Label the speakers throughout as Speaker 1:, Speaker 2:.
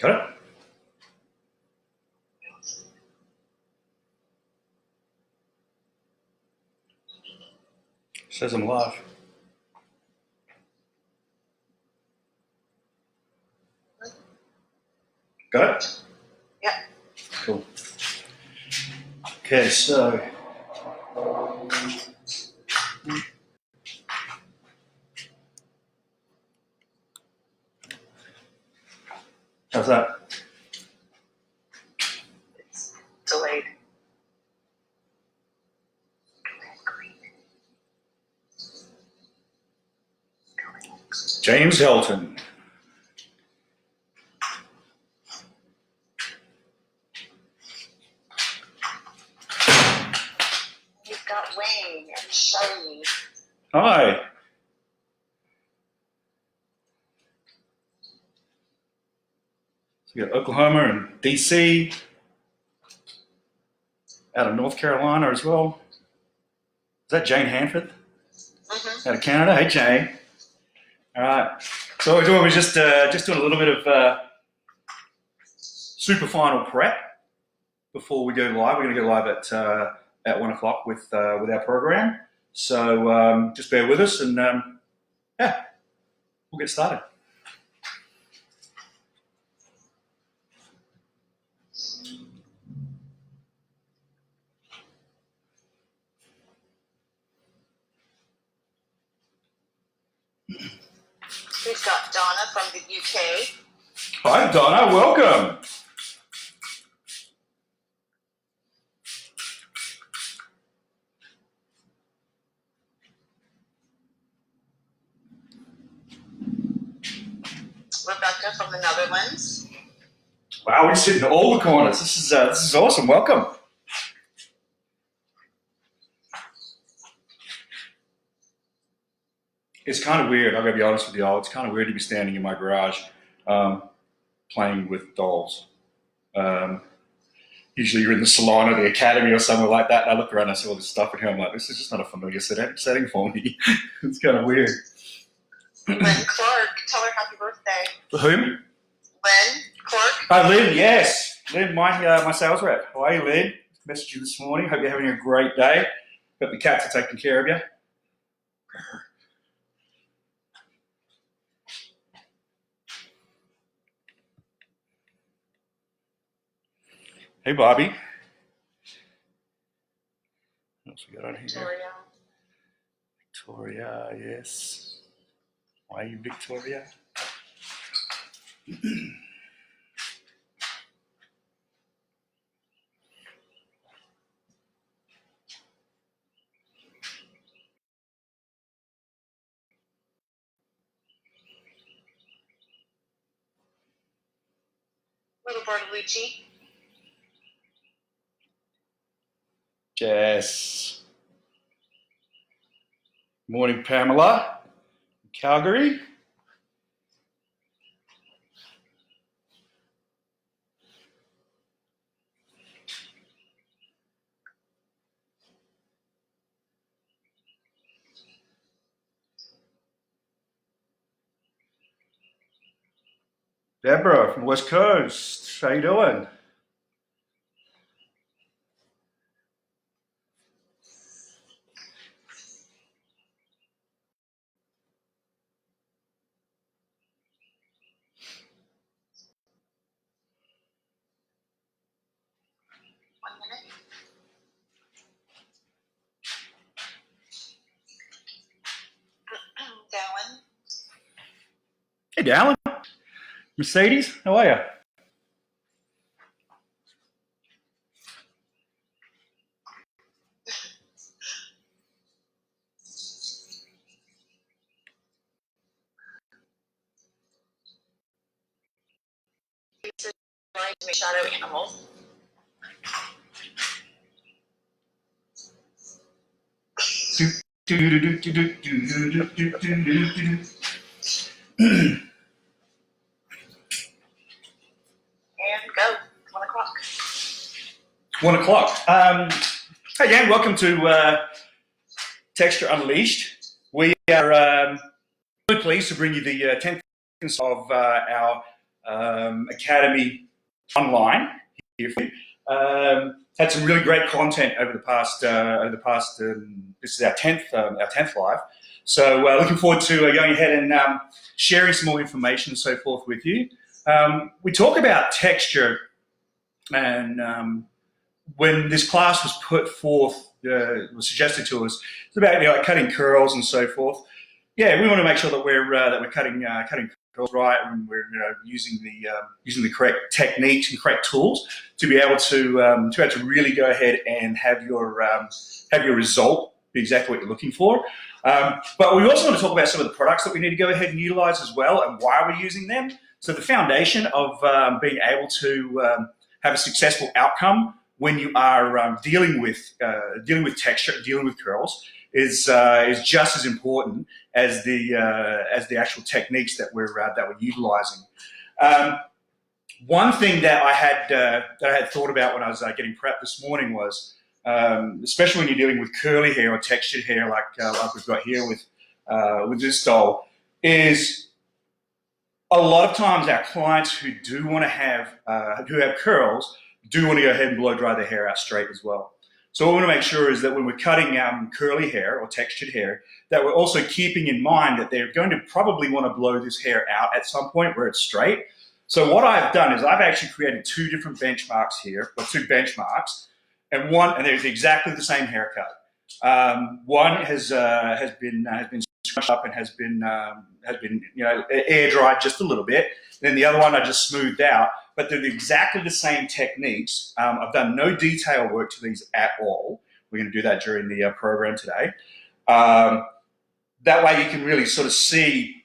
Speaker 1: Got it? Says I'm live. Got it?
Speaker 2: Yeah.
Speaker 1: Cool. Okay, so how's that?
Speaker 2: It's delayed.
Speaker 1: James Helton.
Speaker 2: You've got Wayne and Shelley.
Speaker 1: Hi. So we got Oklahoma and DC, out of North Carolina as well. Is that Jane Hanford?
Speaker 2: Mm-hmm.
Speaker 1: Out of Canada. Hey, Jane. All right. So what we're doing, we're just doing a little bit of super final prep before we go live. We're going to go live at 1 o'clock with our program. So just bear with us, and yeah, we'll get started.
Speaker 2: We've got Donna from the UK.
Speaker 1: Hi, Donna. Welcome.
Speaker 2: Rebecca from the Netherlands.
Speaker 1: Wow, we're just hitting all the corners. This is awesome. Welcome. It's kind of weird. I'm gonna be honest with y'all. It's kind of weird to be standing in my garage playing with dolls. Usually you're in the salon or the academy or somewhere like that, and I look around and I see all this stuff, and I'm like, this is just not a familiar setting for me. It's kind of weird.
Speaker 2: Lynn Clark, tell her happy birthday.
Speaker 1: Whom?
Speaker 2: Lynn Clark.
Speaker 1: Oh, Lynn, yes. Lynn, my sales rep. How are you, Lynn? Messaged you this morning. Hope you're having a great day. Hope the cats are taking care of you. Hey, Bobby. What else we got on here? Victoria, yes. Why are you Victoria?
Speaker 2: Little Bartolucci.
Speaker 1: Jess. Morning, Pamela. Calgary. Deborah from West Coast. How you doing?
Speaker 2: Dallin.
Speaker 1: Hey, Dallin. Mercedes, how are you?
Speaker 2: Shadow animals. And go. 1 o'clock.
Speaker 1: 1 o'clock. Hey, gang, welcome to Texture Unleashed. We are really pleased to bring you the 10th of our Academy online here for you. Had some really great content over the past. This is our 10th live. So looking forward to going ahead and sharing some more information and so forth with you. We talk about texture, and when this class was put forth, was suggested to us, it's about like cutting curls and so forth. Yeah, we want to make sure that we're cutting curls right, and we're using the correct techniques and correct tools to be able to really go ahead and have your result be exactly what you're looking for. But we also want to talk about some of the products that we need to go ahead and utilize as well, and why we're using them. So the foundation of being able to have a successful outcome when you are dealing with texture, dealing with curls, is just as important as the actual techniques that we're utilizing. One thing that I had thought about when I was getting prepped this morning was, especially when you're dealing with curly hair or textured hair like we've got here with this doll, is a lot of times our clients who do want to have curls do want to go ahead and blow dry their hair out straight as well. So what we want to make sure is that when we're cutting curly hair or textured hair, that we're also keeping in mind that they're going to probably want to blow this hair out at some point where it's straight. So what I've done is I've actually created two different benchmarks here, or two benchmarks, and there's exactly the same haircut. One has been scratched up and has been air dried just a little bit. Then the other one I just smoothed out. But they're exactly the same techniques. I've done no detail work to these at all. We're going to do that during the program today. That way you can really sort of see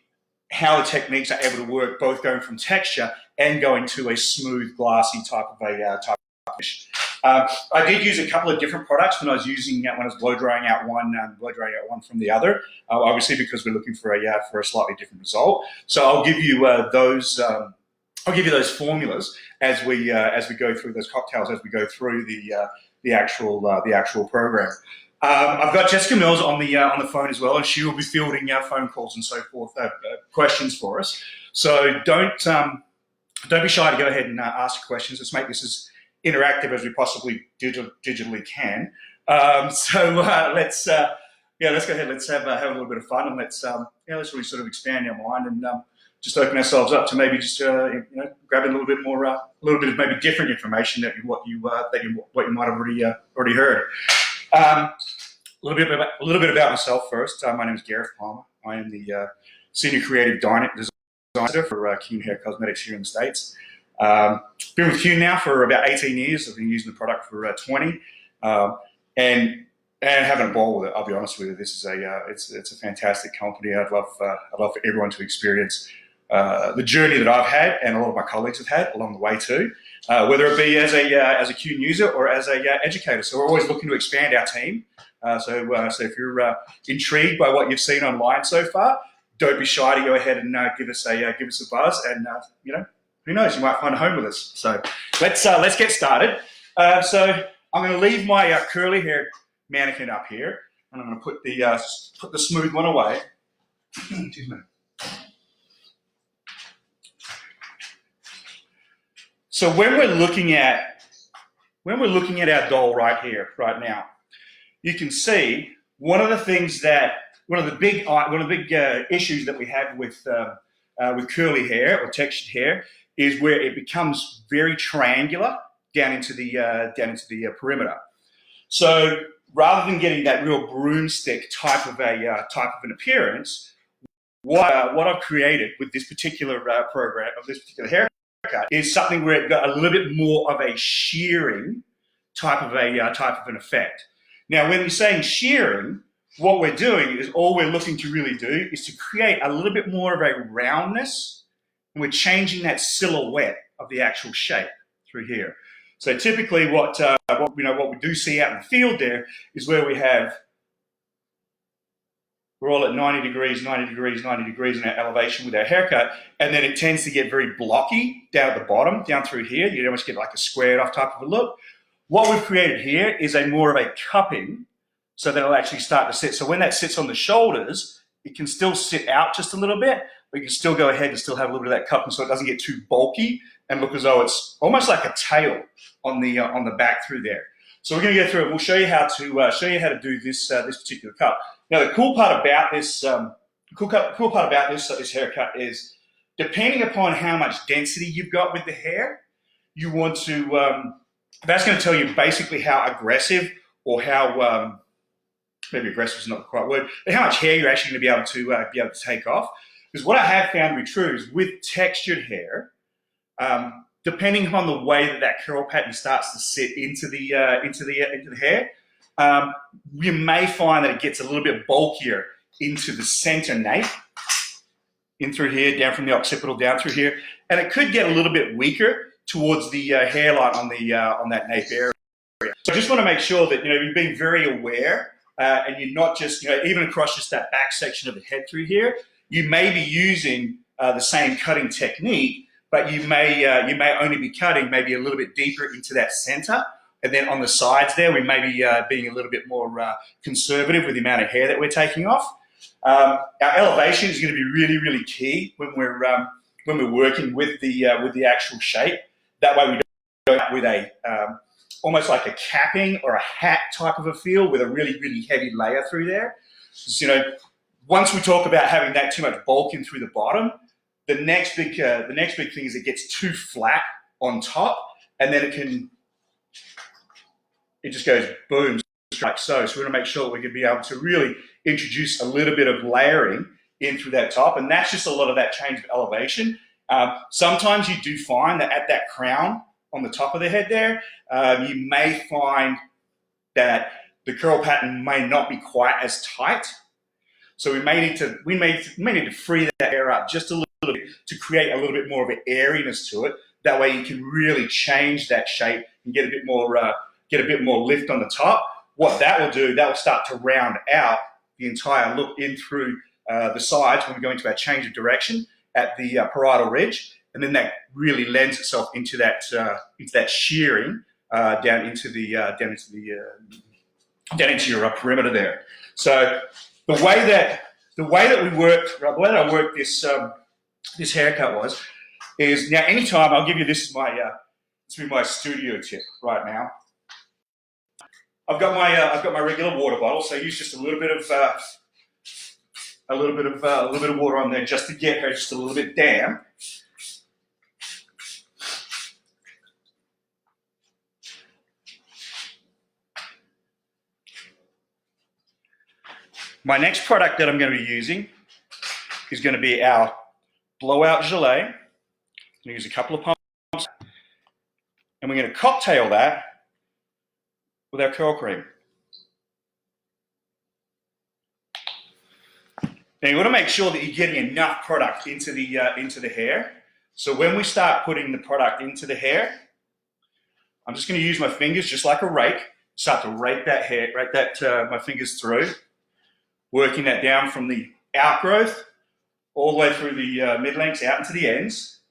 Speaker 1: how the techniques are able to work, both going from texture and going to a smooth, glassy type of finish. I did use a couple of different products when I was blow drying out one from the other. Obviously, because we're looking for a slightly different result. So I'll give you those. I'll give you those formulas as we go through those cocktails, as we go through the actual program. I've got Jessica Mills on the phone as well, and she will be fielding phone calls and so forth, questions for us. So don't be shy to go ahead and ask questions. Let's make this as interactive as we possibly digitally can. Let's go ahead. Let's have a little bit of fun, and let's really sort of expand our mind and just open ourselves up to maybe just grabbing a little bit more, a little bit of maybe different information that what you might have already heard. A little bit about myself first. My name is Gareth Palmer. I am the senior creative designer for Kuhn Hair Cosmetics here in the States. Been with Kuhn now for about 18 years. I've been using the product for 20, and having a ball with it. I'll be honest with you. This is it's a fantastic company. I'd love for everyone to experience the journey that I've had, and a lot of my colleagues have had along the way too, whether it be as a Kuhn user or as a educator. So we're always looking to expand our team. So if you're intrigued by what you've seen online so far, don't be shy to go ahead and give us a buzz, and who knows, you might find a home with us. So let's get started. So I'm going to leave my curly hair mannequin up here, and I'm going to put the smooth one away. Excuse me. So when we're looking at our doll right here, right now, you can see one of the big issues that we have with curly hair or textured hair is where it becomes very triangular down into the perimeter. So rather than getting that real broomstick type of an appearance, what I've created with this particular program of this particular haircut is something where it got a little bit more of a shearing type of an effect. Now, when we're saying shearing, what we're doing is all we're looking to really do is to create a little bit more of a roundness, and we're changing that silhouette of the actual shape through here. So typically, what we do see out in the field there is where we're all at 90 degrees, 90 degrees, 90 degrees in our elevation with our haircut, and then it tends to get very blocky down at the bottom, down through here. You almost get like a squared off type of a look. What we've created here is a more of a cupping, so that it'll actually start to sit. So when that sits on the shoulders, it can still sit out just a little bit, but you can still go ahead and still have a little bit of that cupping so it doesn't get too bulky and look as though it's almost like a tail on the back through there. So we're going to go through it. We'll show you how to do this this particular cut. Now the cool part about this this haircut is, depending upon how much density you've got with the hair, you want to that's going to tell you basically how aggressive, or how maybe aggressive is not the right word, but how much hair you're actually going to be able to take off. Because what I have found to be true is, with textured hair, depending upon the way that curl pattern starts to sit into the hair, you may find that it gets a little bit bulkier into the center nape, in through here, down from the occipital down through here, and it could get a little bit weaker towards the hairline on that nape area. So I just want to make sure that you're being very aware, and you're not just even across just that back section of the head through here. You may be using the same cutting technique, but you may only be cutting maybe a little bit deeper into that center, and then on the sides there we may be being a little bit more conservative with the amount of hair that we're taking off. Our elevation is going to be really, really key when we're working with the actual shape. That way we don't go with a almost like a capping or a hat type of a feel with a really, really heavy layer through there. So, once we talk about having that too much bulk in through the bottom, the next big thing is it gets too flat on top, and then it just goes boom, like so. So we're going to make sure that we can be able to really introduce a little bit of layering in through that top, and that's just a lot of that change of elevation. Sometimes you do find that at that crown on the top of the head there, you may find that the curl pattern may not be quite as tight. So we may need to free that hair up just a little bit to create a little bit more of an airiness to it. That way you can really change that shape and get a bit more lift on the top. What that will do, that will start to round out the entire look in through the sides when we go into our change of direction at the parietal ridge, and then that really lends itself into that shearing down into your perimeter there. So the way that I work this haircut is now, anytime I'll give you this is my studio tip right now. I've got my regular water bottle, so I use just a little bit of water on there just to get her just a little bit damp. My next product that I'm going to be using is going to be our blowout gelée. I'm going to use a couple of pumps, and we're going to cocktail that with our curl cream. Now you want to make sure that you're getting enough product into the hair. So when we start putting the product into the hair, I'm just going to use my fingers just like a rake, start to rake my fingers through, working that down from the outgrowth all the way through the mid-lengths out into the ends.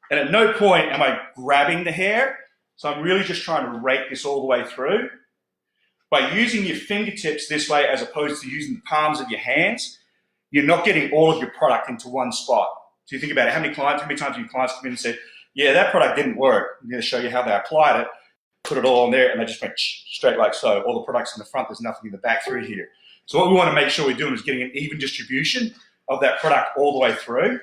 Speaker 1: And at no point am I grabbing the hair, so I'm really just trying to rake this all the way through. By using your fingertips this way as opposed to using the palms of your hands, you're not getting all of your product into one spot. So you think about it, how many times have your clients come in and said, yeah, that product didn't work. I'm going to show you how they applied it, put it all on there, and they just went straight like so. All the product's in the front, there's nothing in the back through here. So what we want to make sure we're doing is getting an even distribution of that product all the way through.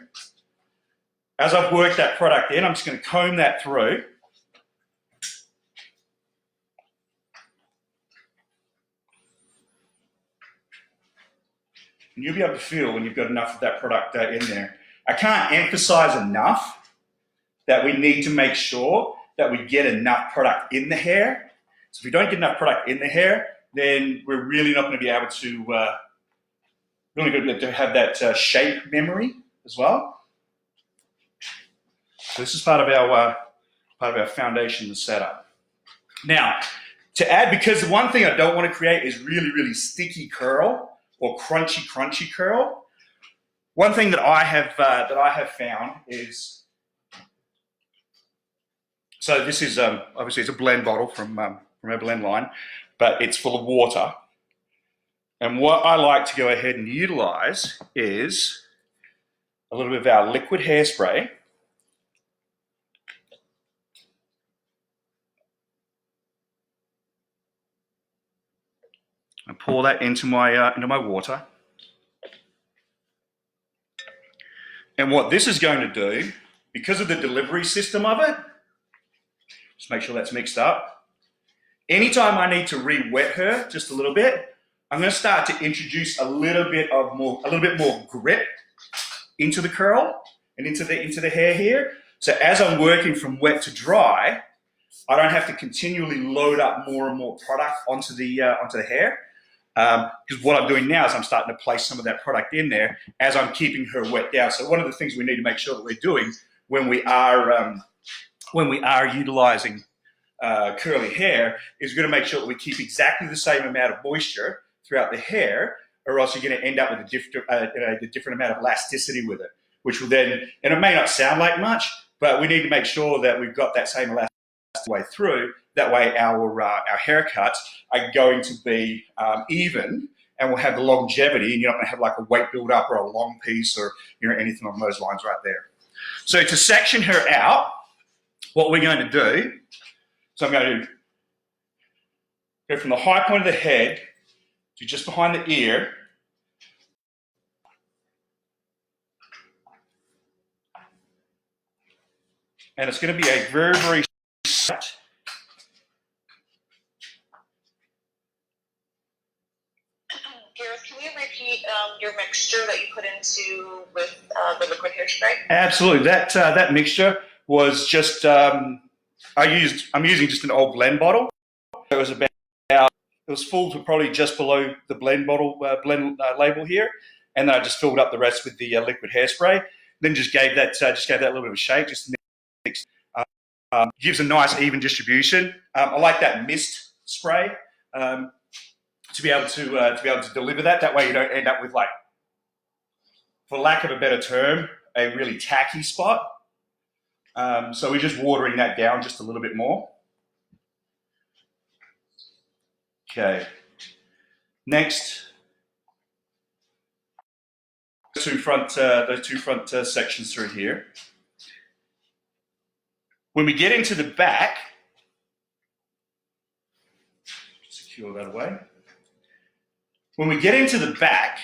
Speaker 1: As I've worked that product in, I'm just going to comb that through. And you'll be able to feel when you've got enough of that product in there. I can't emphasize enough that we need to make sure that we get enough product in the hair. So if we don't get enough product in the hair, then we're really not going to be able to have that shape memory as well. So this is part of our foundation setup. Now, to add, because the one thing I don't want to create is really, really sticky curl or crunchy curl. One thing that I have found is, so this is obviously it's a blend bottle from our blend line, but it's full of water. And what I like to go ahead and utilize is a little bit of our liquid hairspray. And pour that into my water. And what this is going to do, because of the delivery system of it, just make sure that's mixed up. Anytime I need to re-wet her just a little bit, I'm going to start to introduce a little bit more grip into the curl and into the hair here. So as I'm working from wet to dry, I don't have to continually load up more and more product onto the hair. Because what I'm doing now is I'm starting to place some of that product in there as I'm keeping her wet down. So one of the things we need to make sure that we're doing when we are utilizing curly hair is we're going to make sure that we keep exactly the same amount of moisture throughout the hair, or else you're going to end up with a different amount of elasticity with it, which will then, and it may not sound like much, but we need to make sure that we've got that same elasticity way through. That way our haircuts are going to be even, and we'll have the longevity, and you're not going to have like a weight build up or a long piece or anything along those lines right there. So to section her out, what we're going to do, so I'm going to go from the high point of the head to just behind the ear. And it's going to be a very, very short.
Speaker 2: Gareth, can you repeat your mixture that you put into with the liquid hairspray?
Speaker 1: Absolutely. That mixture was just I'm using just an old blend bottle. It was full to probably just below the blend bottle label here, and then I just filled up the rest with the liquid hairspray. Then just gave that little bit of a shake, just mix. Gives a nice even distribution. I like that mist spray to be able to deliver that. That way you don't end up with, like, for lack of a better term, a really tacky spot. So we're just watering that down just a little bit more. Okay. Next, those two front sections through here. When we get into the back, secure that away. When we get into the back,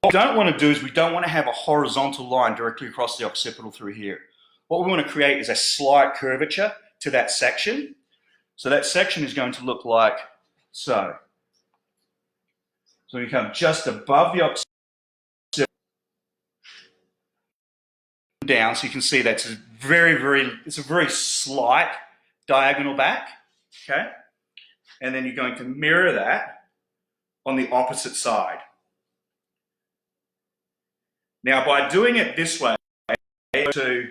Speaker 1: what we don't want to do is we don't want to have a horizontal line directly across the occipital through here. What we want to create is a slight curvature to that section. So that section is going to look like so. So we come just above the occipital down, so you can see that's a very slight diagonal back, okay? And then you're going to mirror that on the opposite side. Now, by doing it this way, to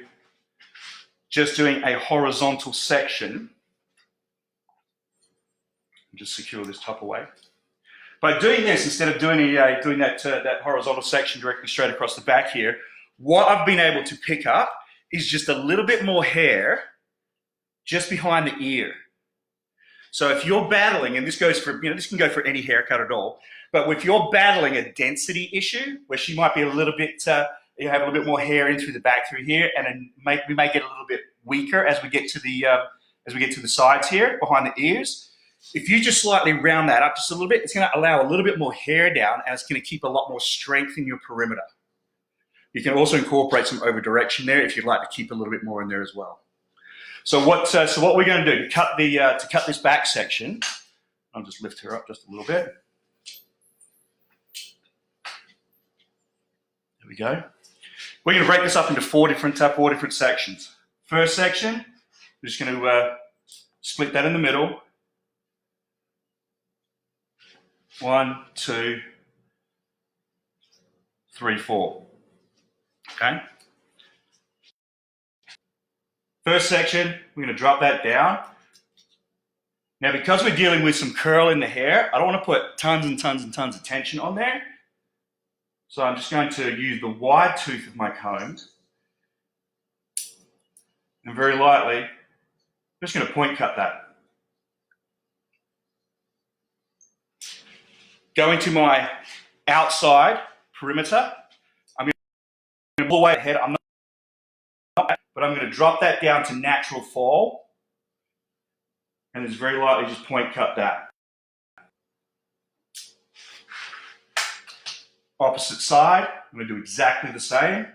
Speaker 1: just doing a horizontal section, just secure this top away. By doing this, instead of doing that horizontal section directly straight across the back here, what I've been able to pick up is just a little bit more hair just behind the ear. So if you're battling, and this goes for, this can go for any haircut at all, but if you're battling a density issue where she might be a little bit, have a little bit more hair in through the back through here, and then we may get a little bit weaker as we get to the sides here behind the ears. If you just slightly round that up just a little bit, it's going to allow a little bit more hair down, and it's going to keep a lot more strength in your perimeter. You can also incorporate some over direction there if you'd like to keep a little bit more in there as well. So what we're going to do to cut this back section, I'll just lift her up just a little bit. There we go. We're going to break this up into four different sections. First section, we're just going to split that in the middle. 1, 2, 3, 4. Okay. First section, we're going to drop that down. Now, because we're dealing with some curl in the hair, I don't want to put tons and tons and tons of tension on there. So I'm just going to use the wide tooth of my comb and very lightly, I'm just going to point cut that. Going to my outside perimeter. I'm going to pull away ahead. I'm not, but I'm going to drop that down to natural fall, and it's very lightly just point cut that. Opposite side, I'm going to do exactly the same.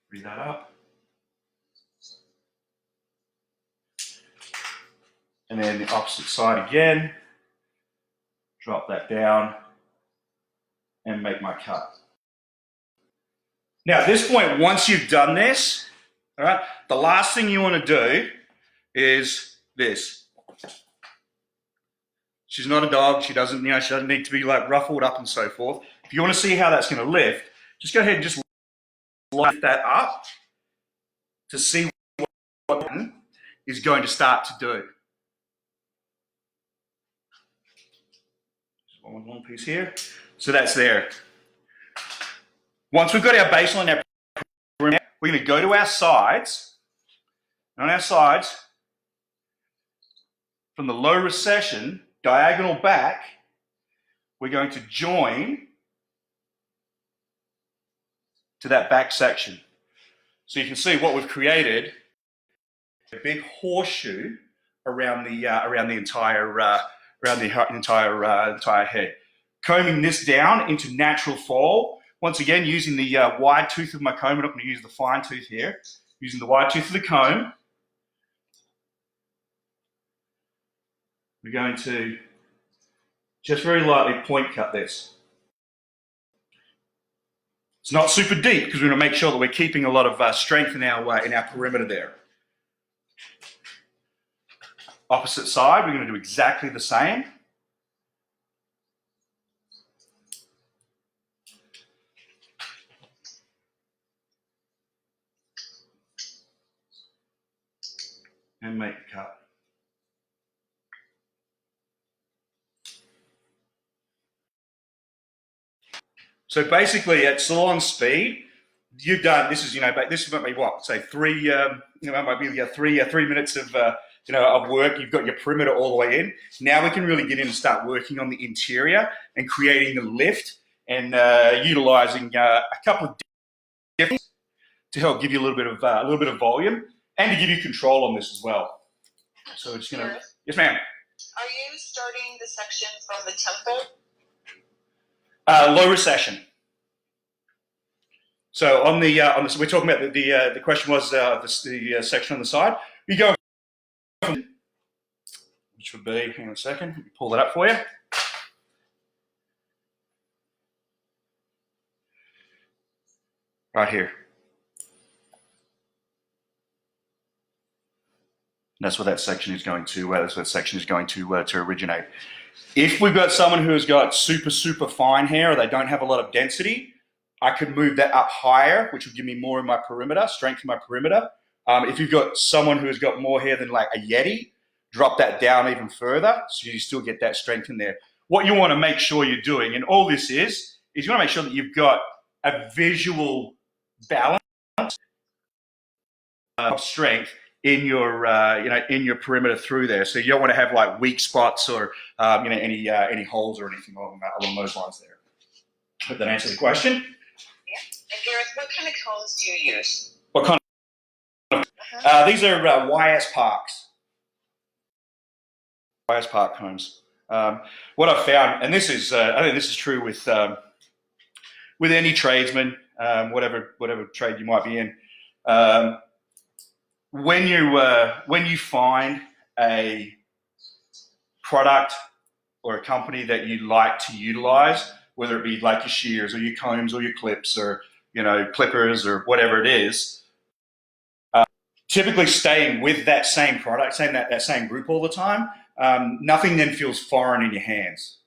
Speaker 1: Read that up. And then the opposite side again. Drop that down and make my cut. Now at this point, once you've done this, all right, the last thing you want to do is this. She's not a dog. She doesn't need to be like ruffled up and so forth. If you want to see how that's going to lift, just go ahead and just lift that up to see what is going to start to do. One piece here. So that's there. Once we've got our baseline, we're going to go to our sides. And on our sides, from the low recession, diagonal back, we're going to join to that back section. So you can see what we've created, a big horseshoe around the entire head. Combing this down into natural fall. Once again, using the wide tooth of my comb. I'm not going to use the fine tooth here. Using the wide tooth of the comb. We're going to just very lightly point cut this. It's not super deep because we're going to make sure that we're keeping a lot of strength in our perimeter there. Opposite side, we're going to do exactly the same. And make a cut. So basically, at salon speed, you've done this is this is maybe what, say 3 minutes of of work. You've got your perimeter all the way in. Now we can really get in and start working on the interior and creating the lift and utilizing a couple of different to help give you a little bit of volume and to give you control on this as well. So we're just gonna, yes, ma'am.
Speaker 2: Are you starting the section from the temple?
Speaker 1: Low recession. So on the we're talking about the question was the section on the side. You go, which would be, hang on a second, let me pull that up for you. Right here. That's where that section is going to. To originate. If we've got someone who has got super fine hair, or they don't have a lot of density, I could move that up higher, which would give me more in my perimeter, strength in my perimeter. If you've got someone who has got more hair than like a Yeti, drop that down even further, so you still get that strength in there. What you want to make sure you're doing, and all this is you want to make sure that you've got a visual balance of strength in your in your perimeter through there. So you don't want to have like weak spots or any holes or anything along those lines there. Hope that answers the question.
Speaker 2: Yeah. And Gareth, what kind of cones do you use?
Speaker 1: What kind of? These are YS Parks. YS Park cones. What I've found, and this is I think this is true with any tradesman, whatever trade you might be in. When you find a product or a company that you like to utilize, whether it be like your shears or your combs or your clips or clippers or whatever it is, typically staying with that same product, that same group all the time, nothing then feels foreign in your hands.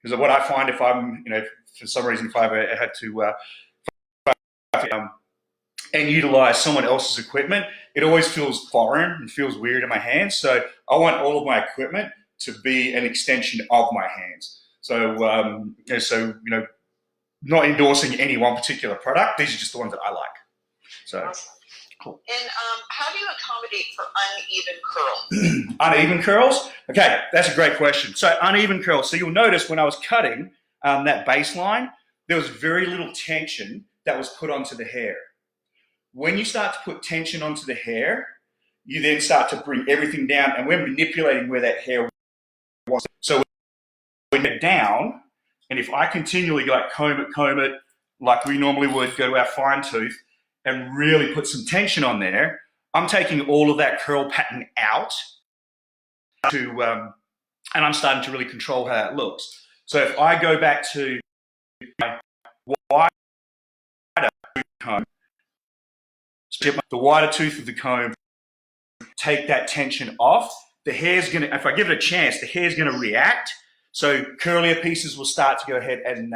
Speaker 1: Because what I find if I'm, for some reason, if I ever had to and utilize someone else's equipment, it always feels foreign and feels weird in my hands. So I want all of my equipment to be an extension of my hands. So, not endorsing any one particular product. These are just the ones that I like. So, Cool.
Speaker 2: And how do you accommodate for uneven curls?
Speaker 1: Uneven curls? Okay, that's a great question. So uneven curls. So you'll notice when I was cutting that baseline, there was very little tension that was put onto the hair. When you start to put tension onto the hair, you then start to bring everything down, and we're manipulating where that hair was. So when we get down, and if I continually like comb it, like we normally would, go to our fine tooth and really put some tension on there, I'm taking all of that curl pattern out and I'm starting to really control how that looks. So if I go back to my wider comb, the wider tooth of the comb, take that tension off, the hair's gonna, if I give it a chance, the hair's gonna react. So curlier pieces will start to go ahead and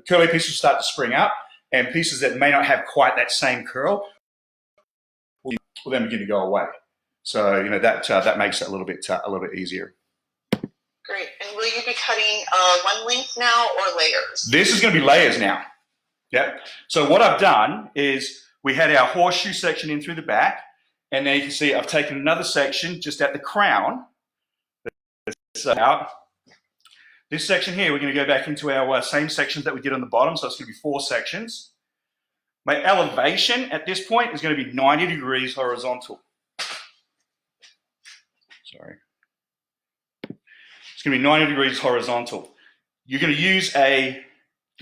Speaker 1: curlier pieces will start to spring up, and pieces that may not have quite that same curl will then begin to go away. So that makes it a little bit easier.
Speaker 2: Great. And will you be cutting one length now or layers?
Speaker 1: This is going to be layers now. Yep. So what I've done is we had our horseshoe section in through the back, and now you can see I've taken another section just at the crown. Out. This section here, we're going to go back into our same sections that we did on the bottom, so it's going to be 4 sections. My elevation at this point is going to be 90 degrees horizontal. Sorry. It's going to be 90 degrees horizontal. You're going to use the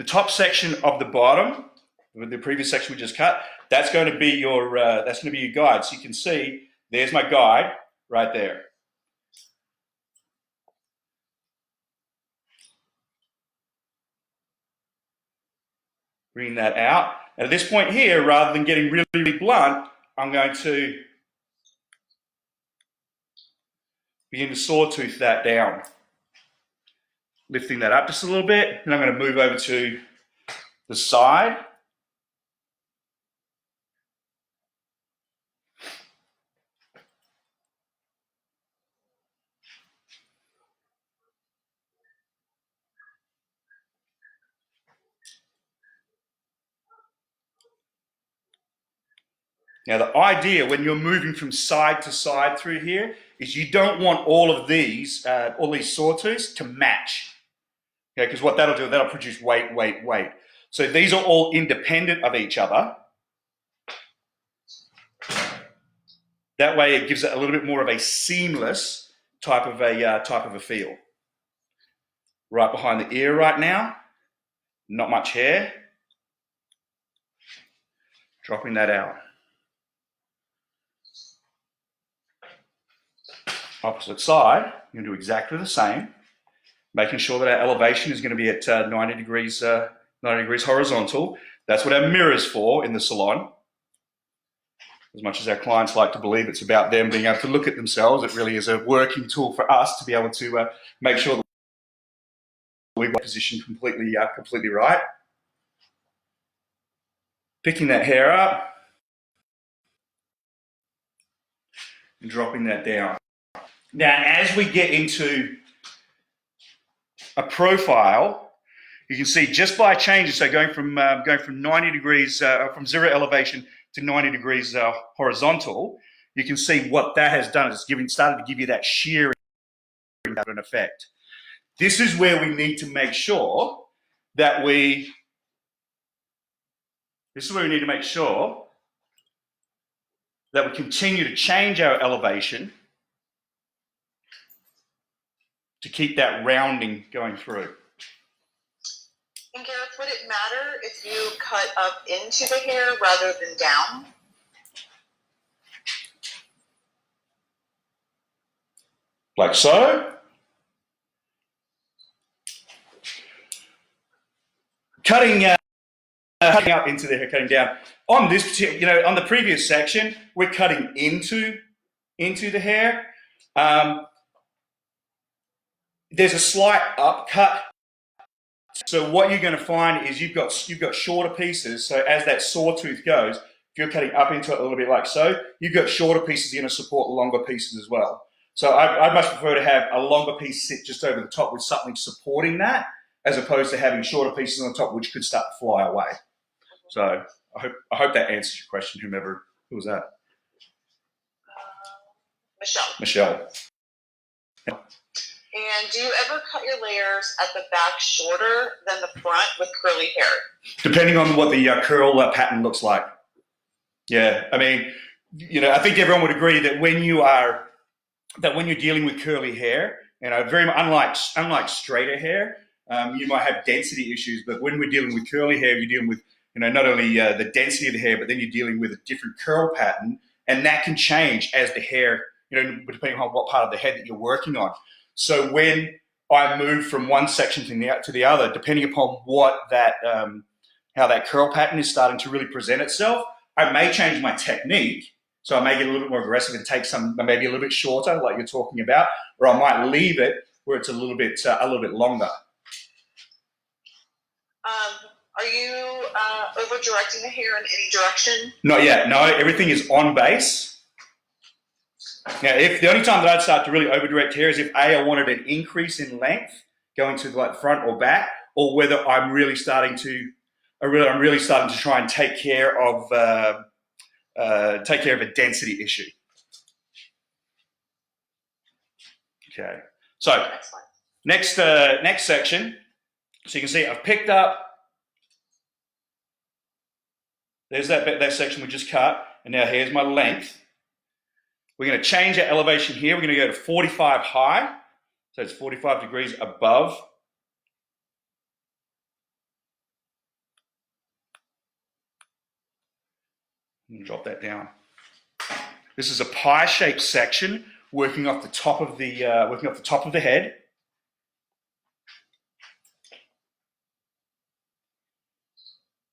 Speaker 1: top section of the bottom, with the previous section we just cut. That's going to be your guide. So you can see there's my guide right there. Bring that out. And at this point here, rather than getting really, really blunt, I'm going to begin to sawtooth that down. Lifting that up just a little bit, and I'm going to move over to the side. Now the idea when you're moving from side to side through here is you don't want all these sawtooths to match. Okay, because what that'll do, that'll produce weight. So these are all independent of each other. That way it gives it a little bit more of a seamless type of a feel. Right behind the ear right now, not much hair. Dropping that out. Opposite side, you're going to do exactly the same, making sure that our elevation is going to be at 90 degrees horizontal. That's what our mirror is for in the salon. As much as our clients like to believe it's about them being able to look at themselves, it really is a working tool for us to be able to make sure that we've got position completely right. Picking that hair up and dropping that down. Now, as we get into a profile, you can see just by changing, so going from 90 degrees, from 0 elevation to 90 degrees horizontal, you can see what that has done. It's started to give you that shearing effect. This is where we need to make sure that we continue to change our elevation to keep that rounding going through.
Speaker 2: And Gareth, would it matter if you cut up into the hair rather than down?
Speaker 1: Like so. Cutting up into the hair, cutting down. On this particular, on the previous section, we're cutting into the hair. There's a slight upcut. So what you're going to find is you've got shorter pieces. So as that sawtooth goes, if you're cutting up into it a little bit like so, you've got shorter pieces going to support longer pieces as well. So I'd much prefer to have a longer piece sit just over the top with something supporting that, as opposed to having shorter pieces on the top which could start to fly away. So I hope that answers your question, who was that?
Speaker 2: Michelle.
Speaker 1: Michelle.
Speaker 2: And do you ever cut your layers at the back shorter than the front with curly hair?
Speaker 1: Depending on what the curl pattern looks like. Yeah, I mean, I think everyone would agree that when you're dealing with curly hair, very unlike straighter hair, you might have density issues. But when we're dealing with curly hair, you're dealing with not only the density of the hair, but then you're dealing with a different curl pattern, and that can change as the hair, depending on what part of the head that you're working on. So when I move from one section to the other, depending upon what how that curl pattern is starting to really present itself, I may change my technique. So I may get a little bit more aggressive and take maybe a little bit shorter, like you're talking about, or I might leave it where it's a little bit longer.
Speaker 2: Are you over directing the hair in any direction?
Speaker 1: Not yet. No, everything is on base. Now, if the only time that I'd start to really over direct hair is if I wanted an increase in length going to like front or back, or whether I'm really starting to try and take care of a density issue. Okay, so next section. So you can see I've picked up. There's that section we just cut, and now here's my length. We're going to change our elevation here. We're going to go to 45 high, so it's 45 degrees above. Drop that down. This is a pie-shaped section working off the top of the head.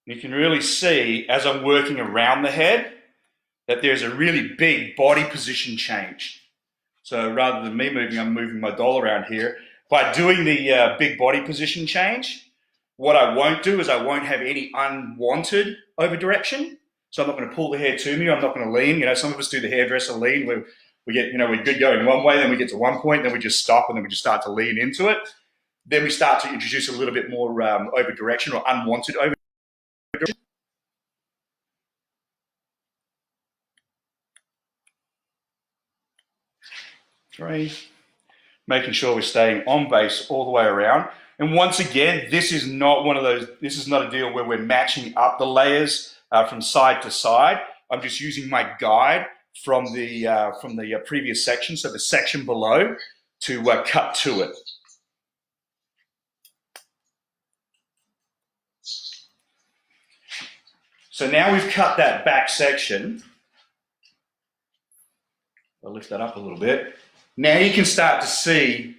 Speaker 1: You can really see as I'm working around the head that there's a really big body position change. So rather than me moving, I'm moving my doll around here. By doing the big body position change, what I won't do is I won't have any unwanted over direction. So I'm not going to pull the hair to me. I'm not going to lean. Some of us do the hairdresser lean where we get, we're good going one way, then we get to one point, then we just stop, and then we just start to lean into it. Then we start to introduce a little bit more over direction or unwanted over direction. Three. Making sure we're staying on base all the way around. And once again, this is not a deal where we're matching up the layers from side to side. I'm just using my guide from the previous section, so the section below, to cut to it. So now we've cut that back section. I'll lift that up a little bit. Now you can start to see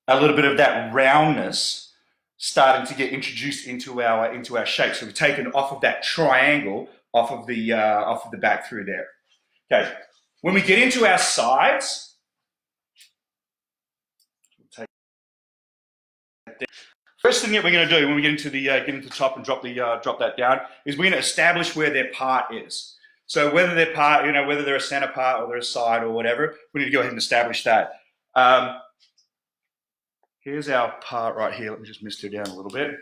Speaker 1: a little bit of that roundness starting to get introduced into our shape. So we've taken off of that triangle off of the back through there. Okay, when we get into our sides, first thing that we're going to do when we get into the top and drop that down is we're going to establish where their part is. So whether they're part, whether they're a center part or they're a side or whatever, we need to go ahead and establish that. Here's our part right here. Let me just mist her down a little bit.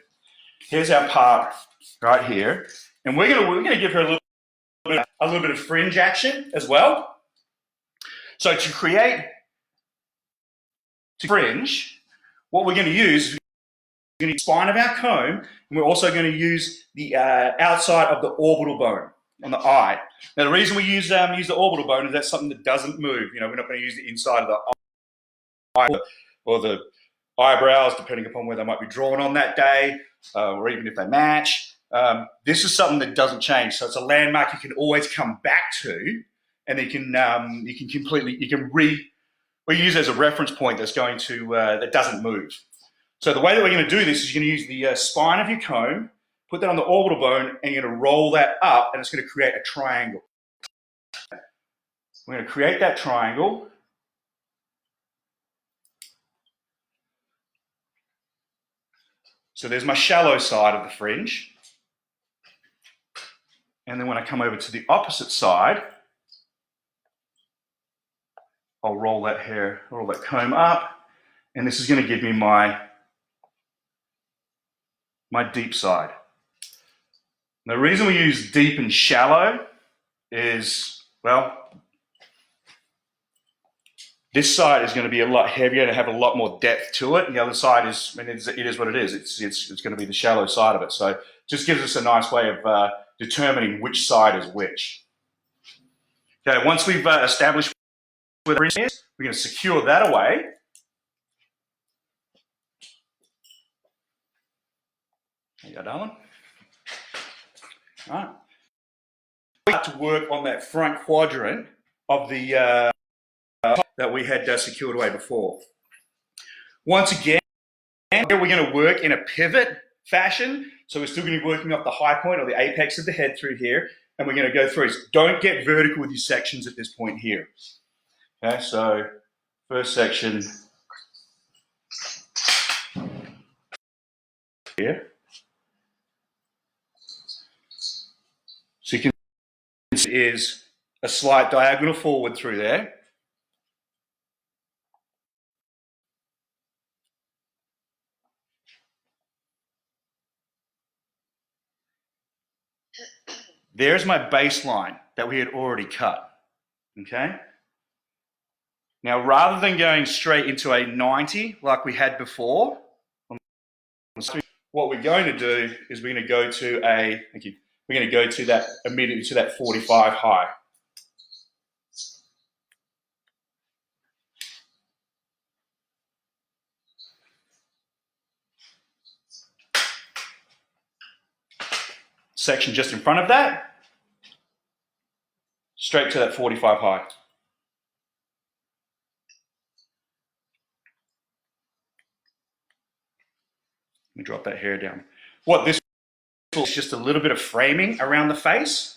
Speaker 1: Here's our part right here, and we're gonna give her a little bit of fringe action as well. So to create fringe, what we're going to use is the spine of our comb, and we're also going to use the outside of the orbital bone on the eye. Now, the reason we use the orbital bone is that's something that doesn't move. We're not going to use the inside of the eye or the eyebrows, depending upon where they might be drawn on that day, or even if they match. This is something that doesn't change, so it's a landmark you can always come back to, and we use it as a reference point that's going to that doesn't move. So the way that we're going to do this is you're going to use the spine of your comb, put that on the orbital bone, and you're going to roll that up, and it's going to create a triangle. We're going to create that triangle. So there's my shallow side of the fringe. And then when I come over to the opposite side, I'll roll that comb up, and this is going to give me my deep side. The reason we use deep and shallow is, well, this side is going to be a lot heavier and have a lot more depth to it. And the other side is, I mean, it is what it is. It's going to be the shallow side of it. So it just gives us a nice way of determining which side is which. Okay, once we've established where the fringe is, we're going to secure that away. There you go, darling. All right. We start to work on that front quadrant of the that we had secured away before. Once again, we're going to work in a pivot fashion. So we're still going to be working off the high point or the apex of the head through here, and we're going to go through. So don't get vertical with your sections at this point here. Okay, so first section here. So you can see is a slight diagonal forward through there. There's my baseline that we had already cut, okay? Now, rather than going straight into a 90 like we had before, what we're going to do is we're going to go to a, thank you, we're going to go to that immediately to that 45 high. Section just in front of that, straight to that 45 high. Let me drop that hair down. What this is just a little bit of framing around the face,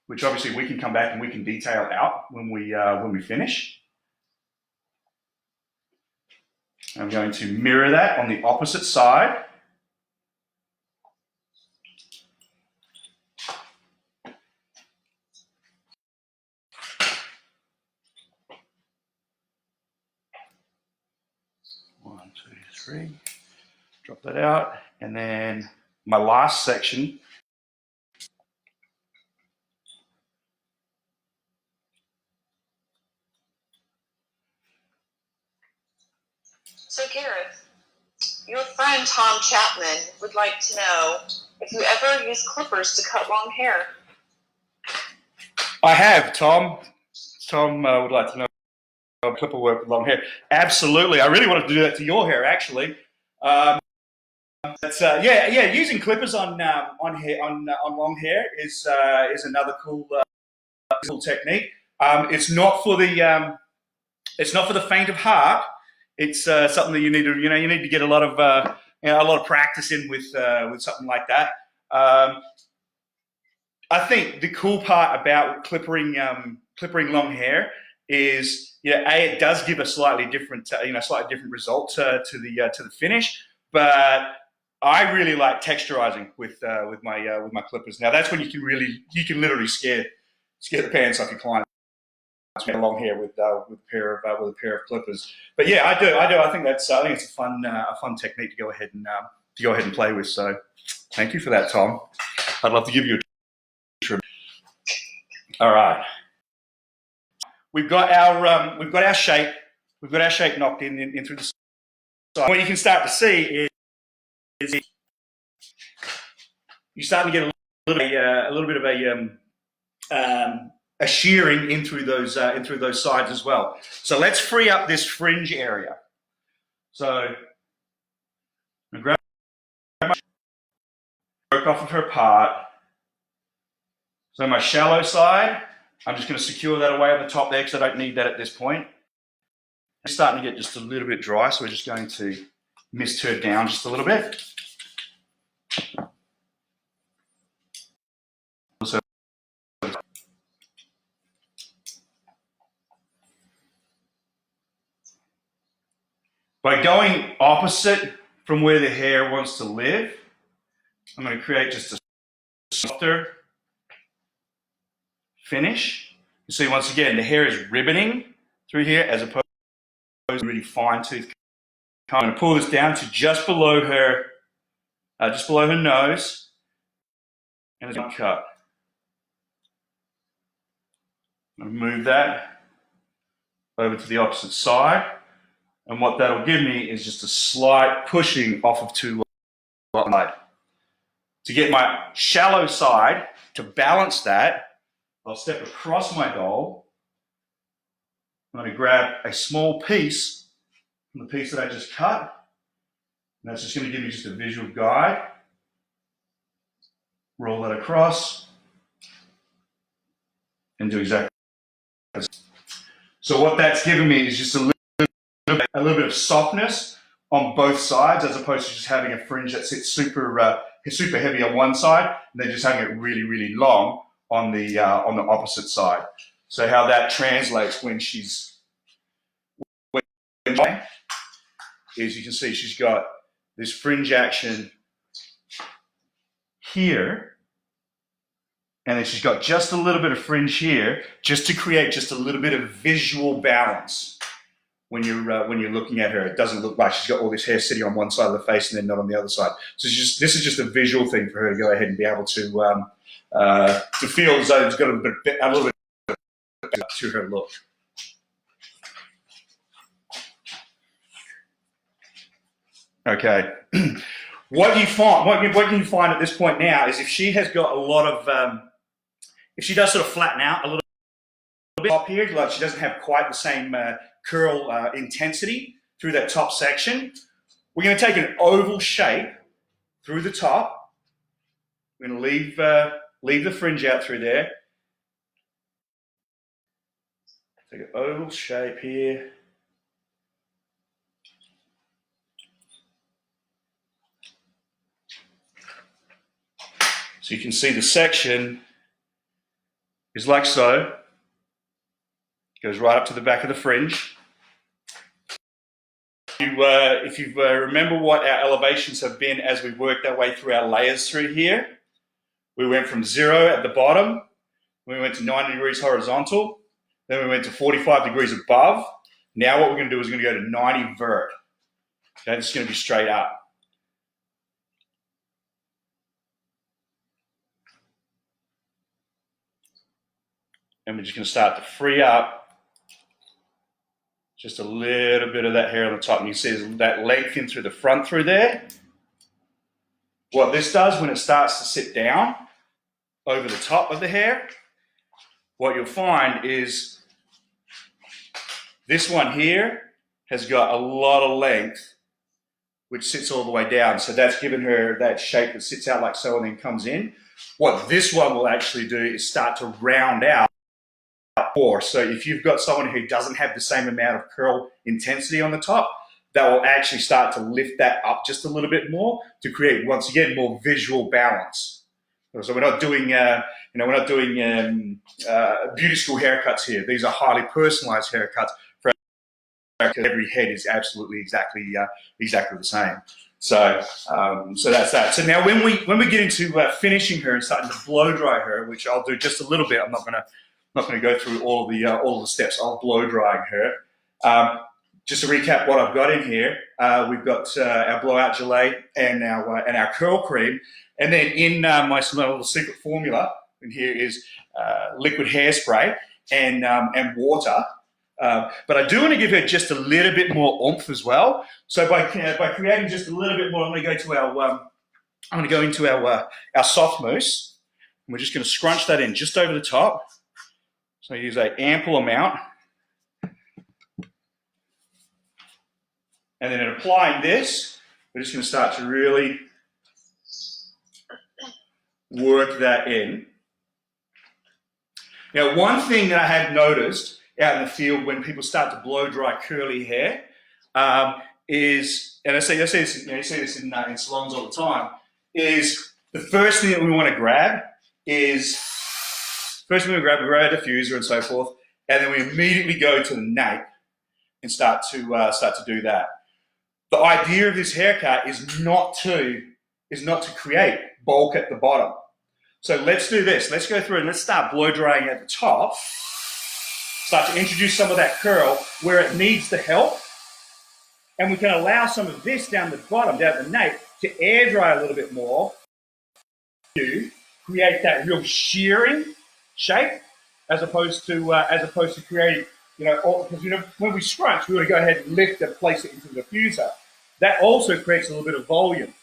Speaker 1: which obviously we can come back and we can detail out when we finish. I'm going to mirror that on the opposite side. One, two, three. Drop that out. And then my last section.
Speaker 2: So Gareth, your friend Tom Chapman would like to know if you ever use clippers to cut long hair.
Speaker 1: I have, Tom. Tom would like to know about clipper work with long hair. Absolutely. I really wanted to do that to your hair, actually. Yeah, using clippers on long hair is another cool technique. It's not for the faint of heart. It's something that you need to get a lot of practice in with something like that. I think the cool part about clippering long hair is, it does give a slightly different result to the finish, but I really like texturizing with my clippers. Now that's when you can literally scare the pants off your client. Long hair with a pair of clippers. But yeah, I do. I think it's a fun technique to go ahead and play with. So thank you for that, Tom. I'd love to give you a trim. All right. We've got our shape. We've got our shape knocked in through the side. What you can start to see is you're starting to get a little bit of a shearing in through those sides as well. So let's free up this fringe area. So I'm going to grab my work off of her part. So my shallow side, I'm just going to secure that away on the top there because I don't need that at this point. It's starting to get just a little bit dry, so we're just going to mist her down just a little bit. So by going opposite from where the hair wants to live, I'm going to create just a softer finish. You see, once again, the hair is ribboning through here as opposed to really fine tooth. I'm going to pull this down to just below her nose, and it's going to cut. I'm going to move that over to the opposite side, and what that'll give me is just a slight pushing off of two lines. To get my shallow side, to balance that, I'll step across my doll. I'm going to grab a small piece from the piece that I just cut, and that's just going to give me just a visual guide. Roll that across, and do exactly. So what that's given me is just a little bit of softness on both sides, as opposed to just having a fringe that sits super heavy on one side, and then just having it really, really long on the opposite side. So how that translates when she's is you can see she's got this fringe action here, and then she's got just a little bit of fringe here, just to create just a little bit of visual balance. When you're looking at her, it doesn't look like she's got all this hair sitting on one side of the face and then not on the other side. So this is just a visual thing for her to go ahead and be able to feel as though it's got a little bit to her look. Okay. What you find at this point now is if she has got a lot of, if she does sort of flatten out a little bit up here, like she doesn't have quite the same curl intensity through that top section, we're going to take an oval shape through the top. We're going to leave the fringe out through there. Take an oval shape here. So you can see the section is like so. Goes right up to the back of the fringe. If you remember what our elevations have been as we worked our way through our layers through here, we went from 0 at the bottom, we went to 90 degrees horizontal, then we went to 45 degrees above. Now what we're going to do is we're going to go to 90 vert. Okay, this is going to be straight up. And we're just going to start to free up just a little bit of that hair on the top. And you see that lengthen through the front through there. What this does when it starts to sit down over the top of the hair, what you'll find is this one here has got a lot of length, which sits all the way down. So that's given her that shape that sits out like so and then comes in. What this one will actually do is start to round out more. So if you've got someone who doesn't have the same amount of curl intensity on the top, that will actually start to lift that up just a little bit more to create, once again, more visual balance. So we're not doing, we're not doing beauty school haircuts here. These are highly personalized haircuts. For every head is absolutely exactly the same. So that's that. So now when we get into finishing her and starting to blow dry her, which I'll do just a little bit, I'm not going to go through all the steps. I'll blow drying her. Just to recap what I've got in here, we've got our blowout gelée and our curl cream, and then in my little secret formula in here is liquid hairspray and water. But I do want to give her just a little bit more oomph as well. So by creating just a little bit more, I'm going to go into our soft mousse, and we're just going to scrunch that in just over the top. So I use an ample amount. And then in applying this, we're just going to start to really work that in. Now, one thing that I have noticed out in the field when people start to blow dry curly hair is, and I see this, you see this in salons all the time, is the first thing that we want to grab is, we grab our diffuser and so forth, and then we immediately go to the nape and start to do that. The idea of this haircut is not to create bulk at the bottom. So let's do this. Let's go through and let's start blow drying at the top. Start to introduce some of that curl where it needs the help. And we can allow some of this down the bottom, down the nape, to air dry a little bit more. To create that real shearing shape, as opposed to creating, because when we scrunch, we want to go ahead and lift and place it into the diffuser. That also creates a little bit of volume.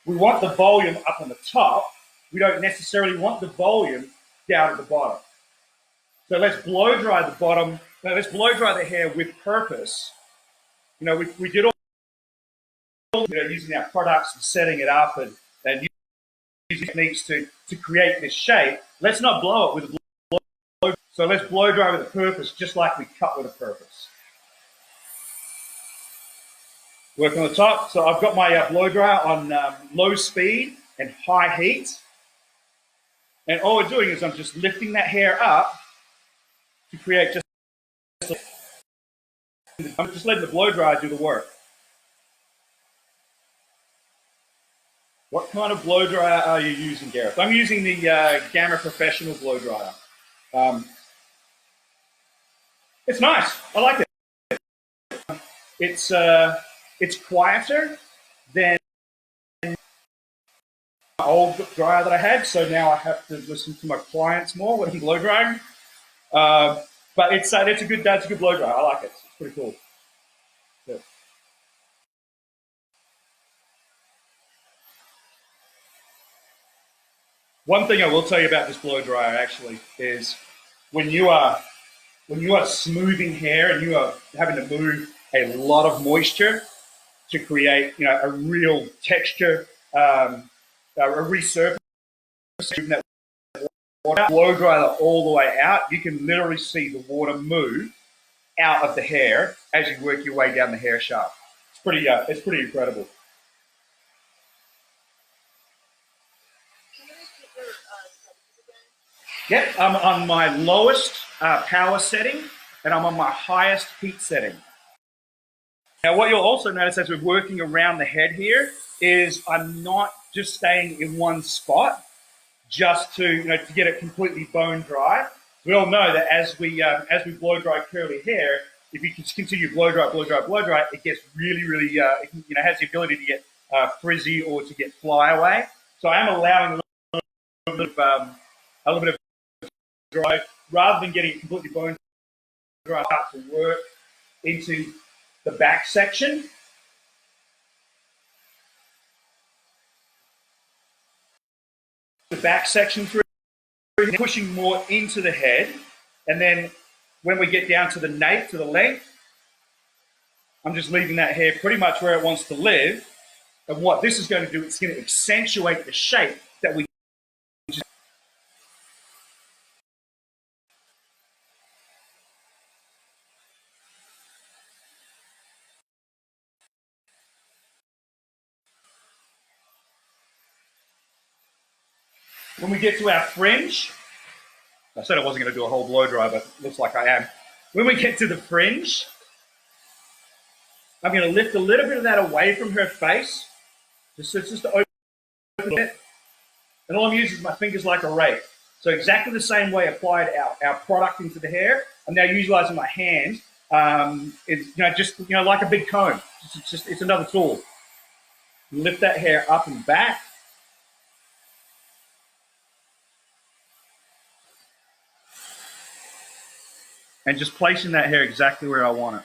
Speaker 1: We want the volume up on the top. We don't necessarily want the volume down at the bottom. So let's blow dry the bottom. Now let's blow dry the hair with purpose. We did all using our products and setting it up and using techniques to create this shape. Let's not blow it with a blow. So let's blow dry with a purpose, just like we cut with a purpose. Work on the top. So I've got my blow dryer on low speed and high heat. And all we're doing is I'm just lifting that hair up to create I'm just letting the blow dryer do the work. What kind of blow dryer are you using, Gareth? I'm using the Gamma Professional blow dryer. It's nice. I like it. It's quieter than the old dryer that I had, so now I have to listen to my clients more when I'm blow drying. But it's a good blow dryer. I like it. It's pretty cool. Yeah. One thing I will tell you about this blow dryer actually is when you are smoothing hair and you are having to move a lot of moisture to create a real texture, a resurface that water, blow dry that all the way out. You can literally see the water move out of the hair as you work your way down the hair shaft. It's pretty incredible. Yep, I'm on my lowest power setting and I'm on my highest heat setting. Now what you'll also notice as we're working around the head here is I'm not just staying in one spot just to get it completely bone dry. We all know that as we blow dry curly hair, if you continue blow dry, it gets really it has the ability to get frizzy or to get flyaway. So I am allowing a little bit of dry rather than getting it completely bone dry. Start to work into the back section. The back section through, pushing more into the head, and then when we get down to the nape, to the length, I'm just leaving that hair pretty much where it wants to live. And what this is going to do, it's going to accentuate the shape that we when we get to our fringe. I said I wasn't going to do a whole blow dry, but it looks like I am. When we get to the fringe, I'm going to lift a little bit of that away from her face, just to open it. And all I'm using is my fingers like a rake. So exactly the same way I applied our product into the hair, I'm now utilizing my hand. It's like a big comb. It's another tool. Lift that hair up and back. And just placing that hair exactly where I want it.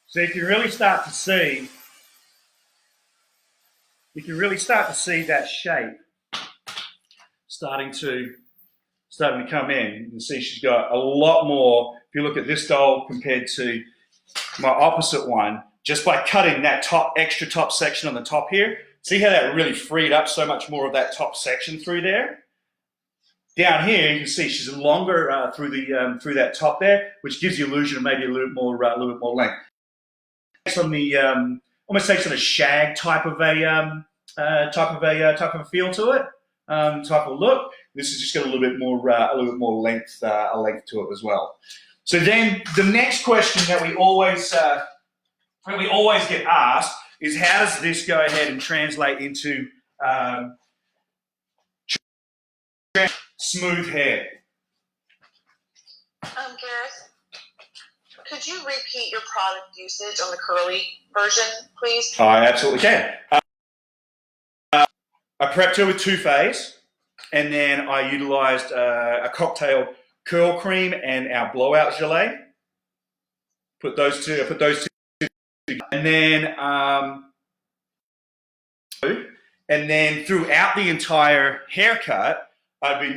Speaker 1: So you can really start to see that shape starting to come in. You can see she's got a lot more. If you look at this doll compared to my opposite one, just by cutting that extra top section on the top here, see how that really freed up so much more of that top section through there? Down here, you can see she's longer through that top there, which gives the illusion of maybe a little bit more length. On the almost takes on a shag type of a feel to it, type of look. This has just got a little bit more length to it as well. So then the next question that we always get asked is, how does this go ahead and translate into smooth hair?
Speaker 2: Gareth, could you repeat your product usage on the curly version, please?
Speaker 1: I absolutely can. I prepped her with two-phase, and then I utilised a cocktail curl cream and our blowout gelée. Put those two together. And then throughout the entire haircut, I've been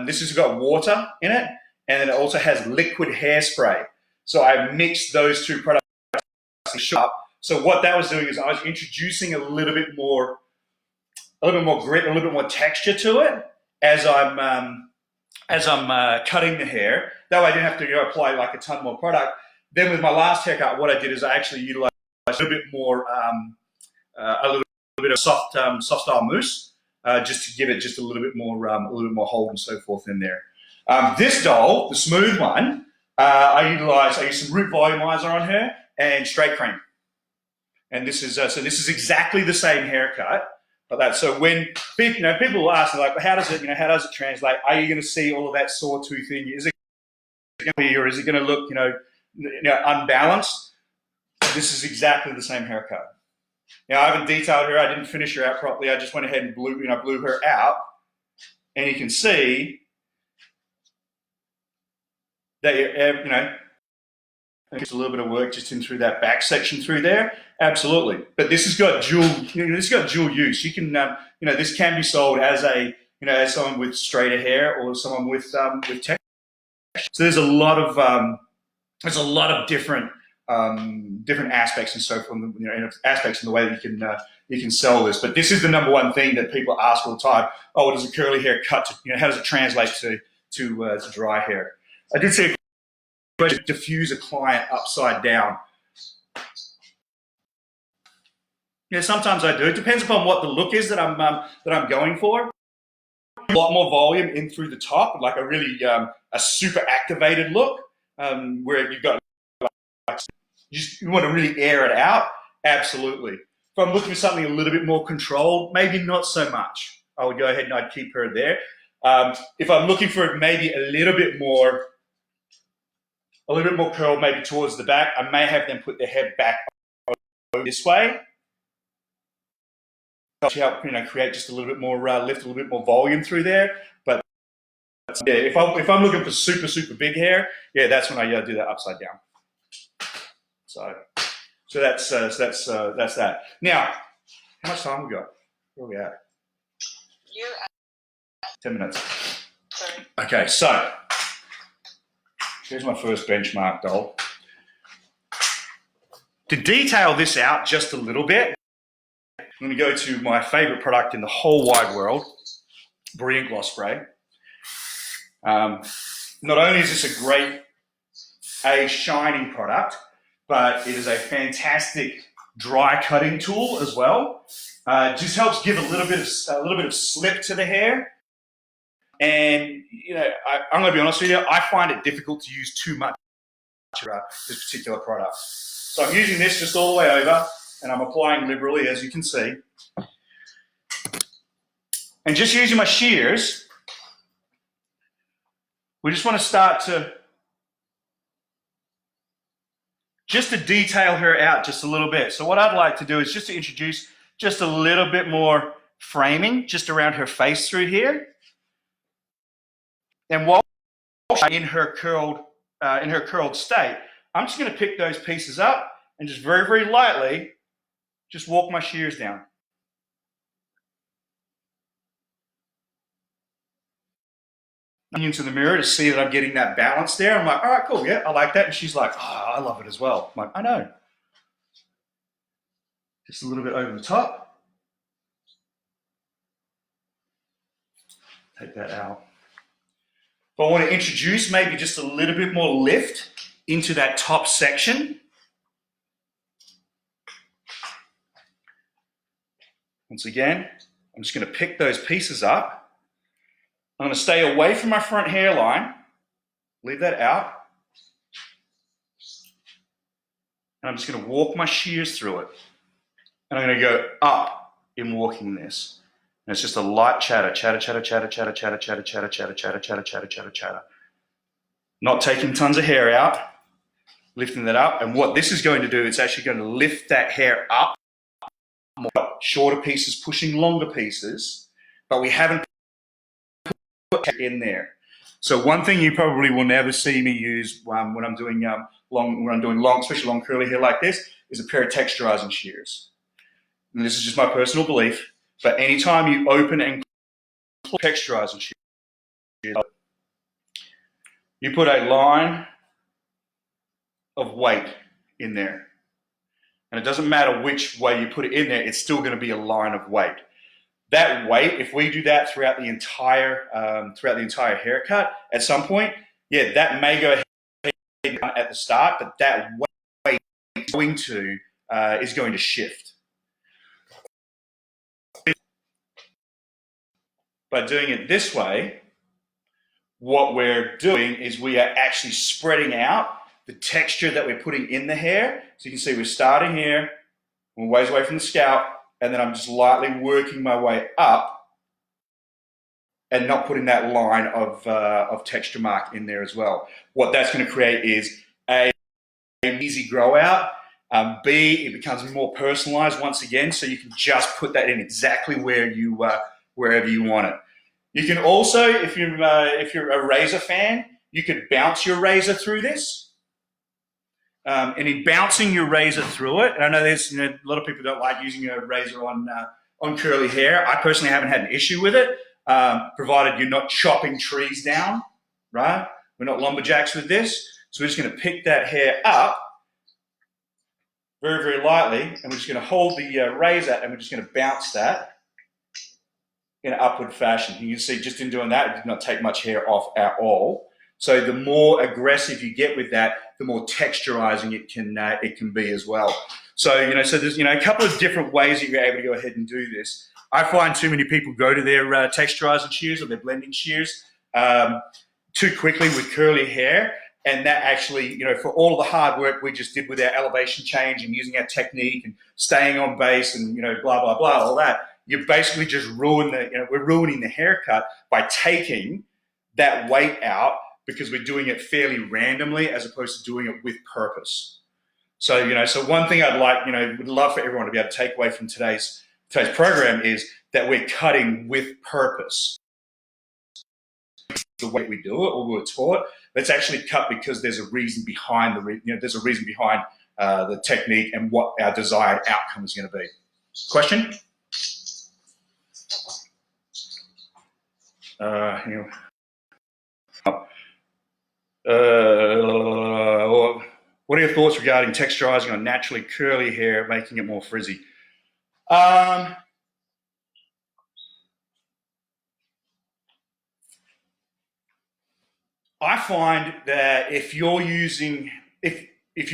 Speaker 1: this has got water in it, and then it also has liquid hairspray. So I mixed those two products up. So what that was doing is I was introducing a little bit more grit, a little bit more texture to it as I'm cutting the hair. That way I didn't have to apply like a ton more product. Then with my last haircut, what I did is I actually utilized a little bit more, a little bit of soft style mousse, just to give it just a little bit more hold and so forth in there. This doll, the smooth one, I used some root volumizer on her and straight cream. And this is this is exactly the same haircut. Like that. So when people will ask me like, how does it translate? Are you going to see all of that sawtooth in you? Is it going to be, or is it going to look unbalanced? This is exactly the same haircut. Now I haven't detailed her. I didn't finish her out properly. I just went ahead and blew her out, and you can see that just a little bit of work just in through that back section through there. Absolutely. But this has got dual use. You can, this can be sold as as someone with straighter hair or someone with texture. So there's a lot of different aspects and so forth, aspects in the way that you can sell this. But this is the number one thing that people ask all the time. Oh, what does a curly hair cut to, how does it translate to dry hair? I did see a diffuse a client upside down. Yeah, sometimes I do. It depends upon what the look is that I'm going for. A lot more volume in through the top, like a really a super activated look, where you've got you want to really air it out. Absolutely. If I'm looking for something a little bit more controlled, maybe not so much. I would go ahead and I'd keep her there. If I'm looking for maybe a little bit more curl, maybe towards the back, I may have them put their head back this way. To help create just a little bit more lift, a little bit more volume through there. But yeah, if I'm looking for super big hair, yeah, that's when I do that upside down. So that's that. Now, how much time we got? Where are we at?
Speaker 2: You're at
Speaker 1: 10 minutes.
Speaker 2: Sorry.
Speaker 1: Okay, so here's my first benchmark doll. To detail this out just a little bit, I'm going to go to my favorite product in the whole wide world, Brilliant Gloss Spray. Not only is this a great, shining product, but it is a fantastic dry cutting tool as well. It just helps give a little bit of slip to the hair. And I'm going to be honest with you, I find it difficult to use too much of this particular product. So I'm using this just all the way over, and I'm applying liberally, as you can see. And just using my shears, we just want to start to detail her out just a little bit. So what I'd like to do is just to introduce just a little bit more framing just around her face through here. And while in her curled state, I'm just going to pick those pieces up and just very, very lightly just walk my shears down. Into the mirror to see that I'm getting that balance there. I'm like, all right, cool, yeah, I like that. And she's like, oh, I love it as well. I'm like, I know. Just a little bit over the top. Take that out. If I want to introduce maybe just a little bit more lift into that top section. Once again, I'm just going to pick those pieces up. I'm going to stay away from my front hairline, leave that out, and I'm just going to walk my shears through it. And I'm going to go up in walking this. And it's just a light chatter, chatter, chatter, chatter, chatter, chatter, chatter, chatter, chatter, chatter, chatter, chatter, chatter, chatter. Not taking tons of hair out. lifting that up. And what this is going to do, it's actually going to lift that hair up more. Shorter pieces pushing longer pieces, but we haven't put it in there. So one thing you probably will never see me use when I'm doing long, especially long curly hair like this, is a pair of texturizing shears. And this is just my personal belief, but anytime you open and close texturizing shears, you put a line of weight in there. And it doesn't matter which way you put it in there, it's still going to be a line of weight. That weight, if we do that throughout the entire haircut, at some point, yeah, that may go ahead at the start, but that weight is going to shift. By doing it this way, what we're doing is we are actually spreading out the texture that we're putting in the hair. So you can see we're starting here, we're ways away from the scalp, and then I'm just lightly working my way up and not putting that line of texture mark in there as well. What that's going to create is an easy grow out. B, it becomes more personalized once again, so you can just put that in exactly where you wherever you want it. You can also, if you're a razor fan, you could bounce your razor through this. And in bouncing your razor through it, and I know there's a lot of people don't like using a razor on curly hair. I personally haven't had an issue with it, provided you're not chopping trees down, right? We're not lumberjacks with this. So we're just going to pick that hair up very, very lightly, and we're just going to hold the razor, and we're just going to bounce that in an upward fashion. You can see just in doing that, it did not take much hair off at all. So the more aggressive you get with that, the more texturizing it can be as well. So so there's a couple of different ways that you're able to go ahead and do this. I find too many people go to their texturizing shears or their blending shears too quickly with curly hair, and that actually for all the hard work we just did with our elevation change and using our technique and staying on base and blah blah blah, all that, you basically just ruin we're ruining the haircut by taking that weight out, because we're doing it fairly randomly as opposed to doing it with purpose. So, so one thing I'd like, would love for everyone to be able to take away from today's program is that we're cutting with purpose. The way we do it, or we were taught, let's actually cut because there's a reason behind the technique and what our desired outcome is going to be. Question? What are your thoughts regarding texturizing on naturally curly hair, making it more frizzy? I find that if you're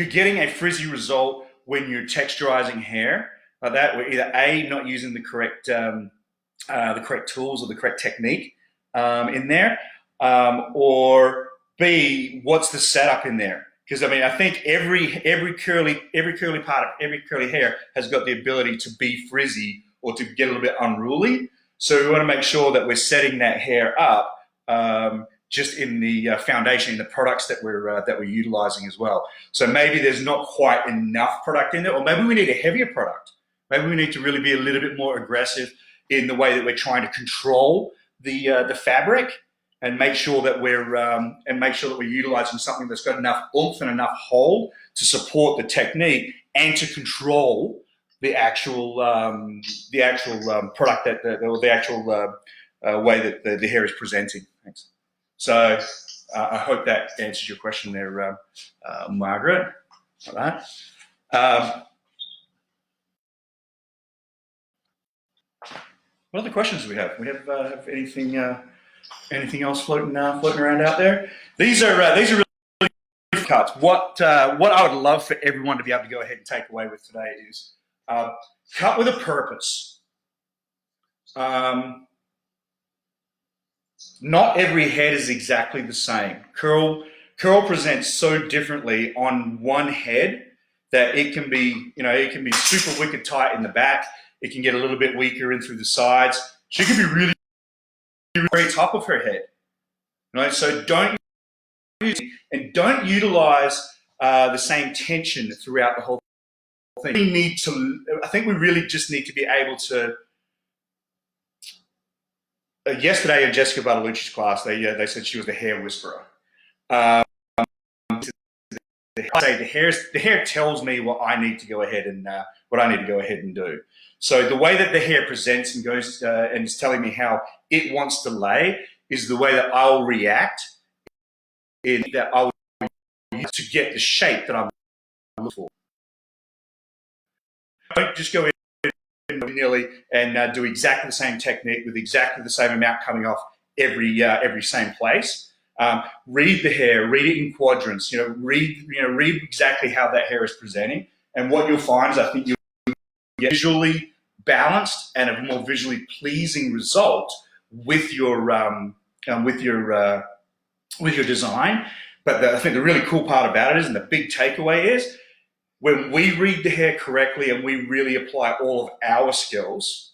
Speaker 1: getting a frizzy result when you're texturizing hair like that, we're either A, not using the correct tools or the correct technique in there, or B, what's the setup in there? Because I think every curly part of every curly hair has got the ability to be frizzy or to get a little bit unruly. So we want to make sure that we're setting that hair up just in the foundation, in the products that we're utilizing as well. So maybe there's not quite enough product in there, or maybe we need a heavier product. Maybe we need to really be a little bit more aggressive in the way that we're trying to control the fabric, and make sure that we're utilizing something that's got enough oomph and enough hold to support the technique and to control the actual product or the actual way that the hair is presenting. Thanks. So I hope that answers your question there, Margaret. All right. What other questions do we have? We have anything else floating around out there? These are really cuts. What I would love for everyone to be able to go ahead and take away with today is cut with a purpose. Not every head is exactly the same. Curl presents so differently on one head that it can be super wicked tight in the back. It can get a little bit weaker in through the sides. She can be really very top of her head. So don't utilize the same tension throughout the whole thing. I think we really just need to be able to. Yesterday in Jessica Bartolucci's class, they said she was the hair whisperer. The hair tells me what I need to go ahead and do. So the way that the hair presents and goes and is telling me how it wants to lay is the way that I'll react, that I will use to get the shape that I'm looking for. Don't just go in nearly and do exactly the same technique with exactly the same amount coming off every same place. Read the hair, read it in quadrants. Read exactly how that hair is presenting, and what you'll find is I think you'll get visually balanced and a more visually pleasing result with your design. But I think the really cool part about it is, and the big takeaway is, when we read the hair correctly and we really apply all of our skills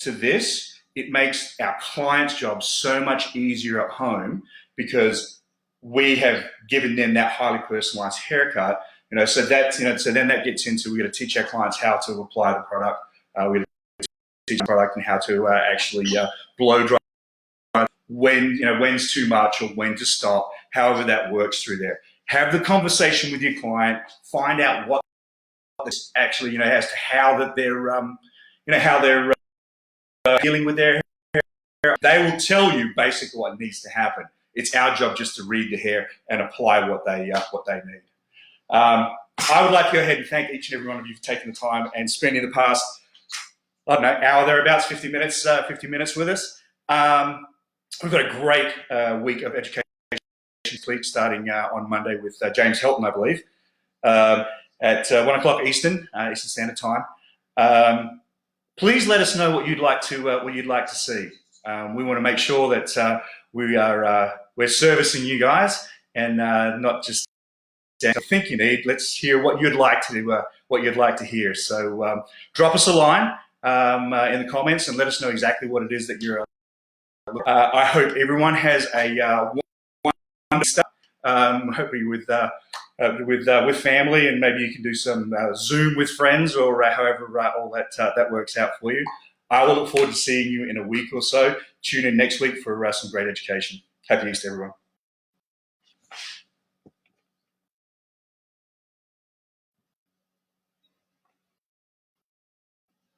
Speaker 1: to this, it makes our client's job so much easier at home because we have given them that highly personalized haircut. So then that gets into, we're going to teach our clients how to apply the product. We're going to teach the product and how to actually blow dry when's too much or when to stop, however that works through there. Have the conversation with your client, find out what this actually, as to how that they're dealing with their hair. They will tell you basically what needs to happen. It's our job just to read the hair and apply what they need. I would like to go ahead and thank each and every one of you for taking the time and spending the past, hour thereabouts, 50 minutes with us. We've got a great week of education this week, starting on Monday with James Helton, I believe, at 1 o'clock Eastern Standard Time. Please let us know what you'd like to see. We want to make sure that we're servicing you guys and not just think you need. Let's hear what you'd like to hear. So drop us a line in the comments and let us know exactly what it is that you're. I hope everyone has a wonderful hopefully with family, and maybe you can do some Zoom with friends or however all that works out for you. I will look forward to seeing you in a week or so. Tune in next week for some great education. Happy Easter, everyone.